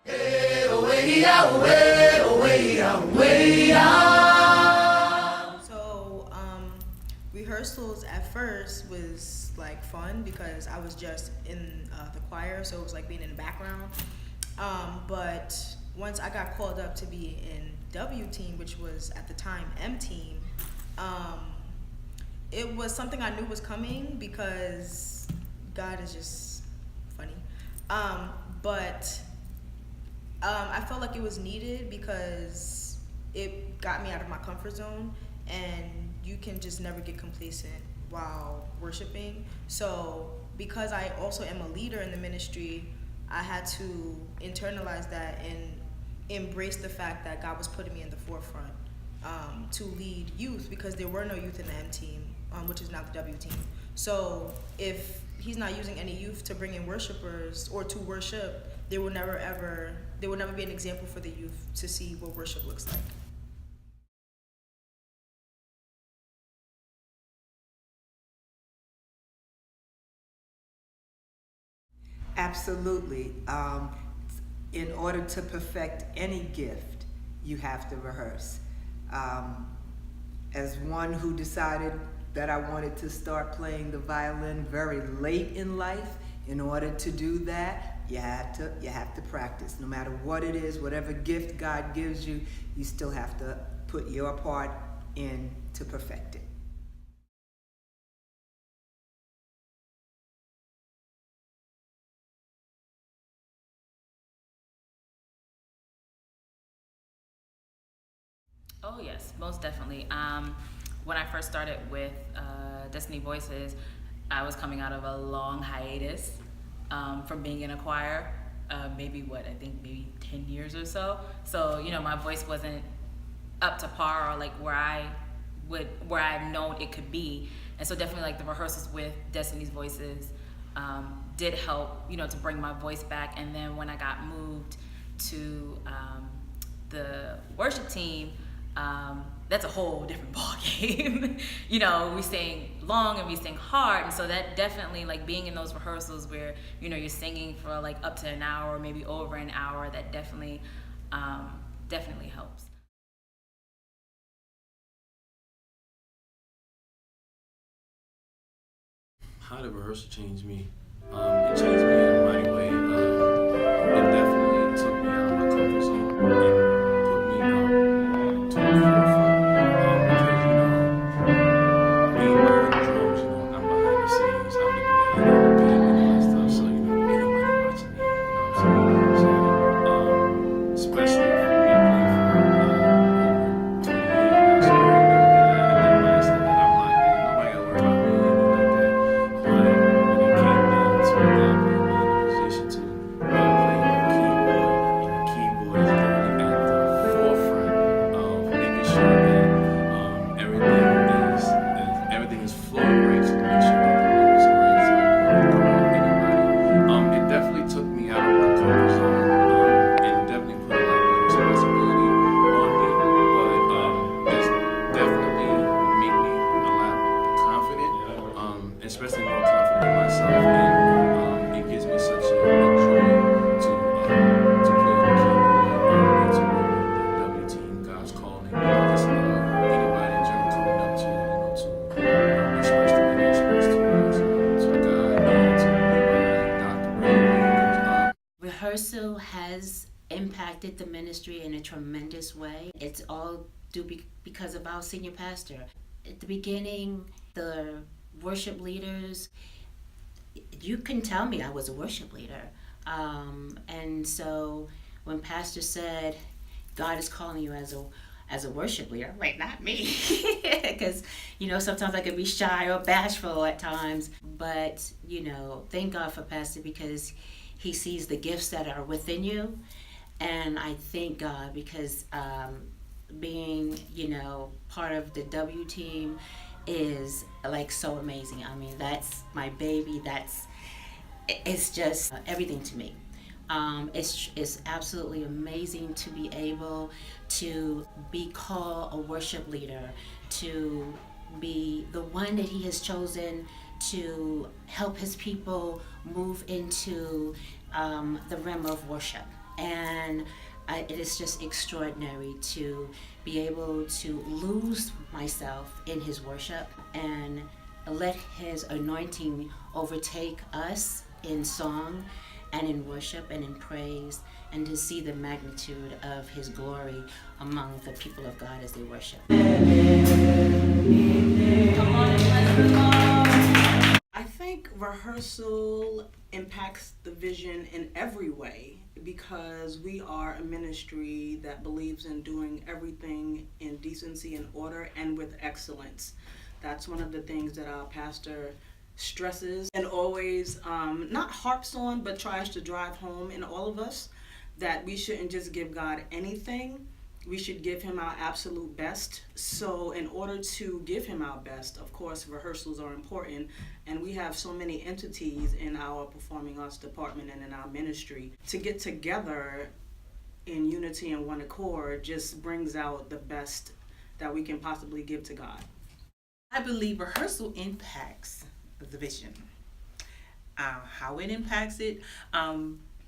So, rehearsals at first was like fun because I was just in the choir, so it was like being in the background. But once I got called up to be in W team, which was at the time M team, it was something I knew was coming because God is just funny. But I felt like it was needed because it got me out of my comfort zone, and you can just never get complacent while worshiping. So because I also am a leader in the ministry, I had to internalize that and embrace the fact that God was putting me in the forefront to lead youth, because there were no youth in the M team, which is now the W team. So if he's not using any youth to bring in worshipers or to worship, there will never be an example for the youth to see what worship looks like. Absolutely. In order to perfect any gift, you have to rehearse. As one who decided that I wanted to start playing the violin very late in life, in order to do that, you have to practice. No matter what it is, whatever gift God gives you, you still have to put your part in to perfect it. Oh yes, most definitely. When I first started with Destiny Voices, I was coming out of a long hiatus from being in a choir. Maybe 10 years or so. So my voice wasn't up to par, or like where I've known it could be. And so definitely like the rehearsals with Destiny's Voices did help, to bring my voice back. And then when I got moved to the worship team, that's a whole different ball game. We sing long and we sing hard, and so that definitely, like being in those rehearsals where you're singing for like up to an hour, maybe over an hour, that definitely helps. How did rehearsal change me? It changed me in a mighty way. It definitely took me out of my comfort zone and put me out to the forefront. Because being behind the drums, I'm behind the scenes. I'm the dude that ain't in the pit and all that stuff. So ain't nobody watching me. You know what I'm saying? So especially for me playing for over 20 years now, so I already know that I have that mindset that I'm locked in. Nobody got to worry about me or anything like that. But when it came down to God putting me in a position to play the keyboard, and the keyboard is literally at the forefront of making sure that everything is flowing right, so to make sure that the notes are right, so you don't throw off anybody. It definitely took me out of my comfort zone, and definitely put a lot of responsibility on me. But it's definitely made me a lot confident, especially more confident in myself, and it gives me such a joy to play the keyboard and to work with the W team. God's calling. Just anybody in general coming up to express the way they express to God and to be behind Dr. Ray. Rehearsal has impacted the ministry in a tremendous way. It's all because of our senior pastor. At the beginning, the worship leaders, you can tell me I was a worship leader. And so when pastor said, God is calling you as a worship leader, I'm like, not me. Because, sometimes I can be shy or bashful at times. But, thank God for pastor, because he sees the gifts that are within you. And I thank God because being, part of the W team is like so amazing. I mean, that's my baby. It's just everything to me. It's absolutely amazing to be able to be called a worship leader, to be the one that he has chosen to help his people move into the realm of worship. And it is just extraordinary to be able to lose myself in his worship and let his anointing overtake us in song and in worship and in praise, and to see the magnitude of his glory among the people of God as they worship. I think rehearsal impacts the vision in every way, because we are a ministry that believes in doing everything in decency and order and with excellence. That's one of the things that our pastor stresses and always not harps on, but tries to drive home in all of us, that we shouldn't just give God anything. We should give him our absolute best. So in order to give him our best, of course, rehearsals are important. And we have so many entities in our performing arts department and in our ministry. To get together in unity and one accord just brings out the best that we can possibly give to God. I believe rehearsal impacts the vision. How it impacts it,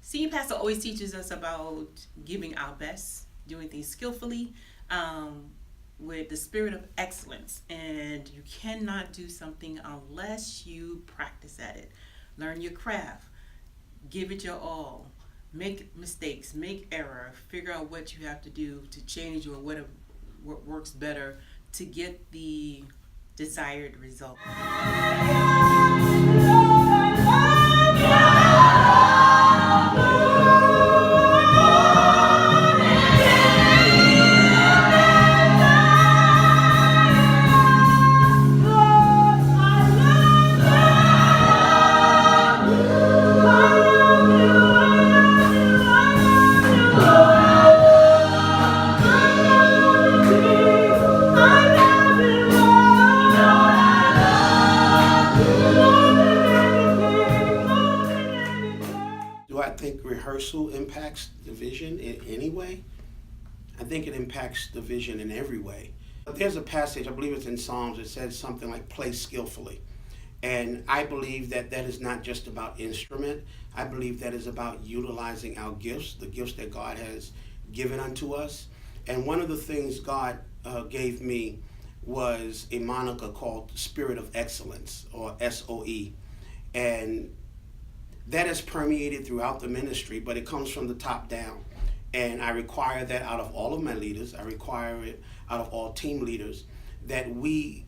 senior pastor always teaches us about giving our best, doing things skillfully, with the spirit of excellence. And you cannot do something unless you practice at it. Learn your craft, give it your all, make mistakes, make error, figure out what you have to do to change or what works better to get the desired result. Do I think rehearsal impacts the vision in any way? I think it impacts the vision in every way. But there's a passage, I believe it's in Psalms, that says something like play skillfully. And I believe that that is not just about instrument. I believe that is about utilizing our gifts, the gifts that God has given unto us. And one of the things God gave me was a moniker called Spirit of Excellence, or SOE. And that has permeated throughout the ministry, but it comes from the top down. And I require that out of all of my leaders. I require it out of all team leaders, that we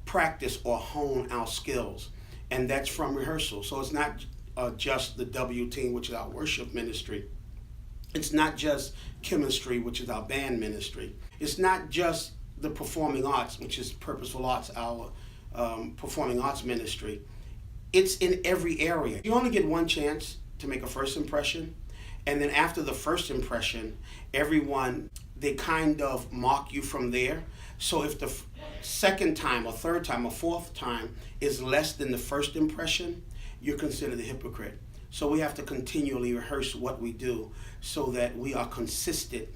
practice or hone our skills. And that's from rehearsal. So it's not just the W team, which is our worship ministry. It's not just chemistry, which is our band ministry. It's not just the performing arts, which is Purposeful Arts, our performing arts ministry. It's in every area. You only get one chance to make a first impression. And then after the first impression, everyone, they kind of mark you from there. So if the second time or third time or fourth time is less than the first impression, you're considered a hypocrite. So we have to continually rehearse what we do so that we are consistent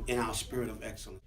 in our spirit of excellence.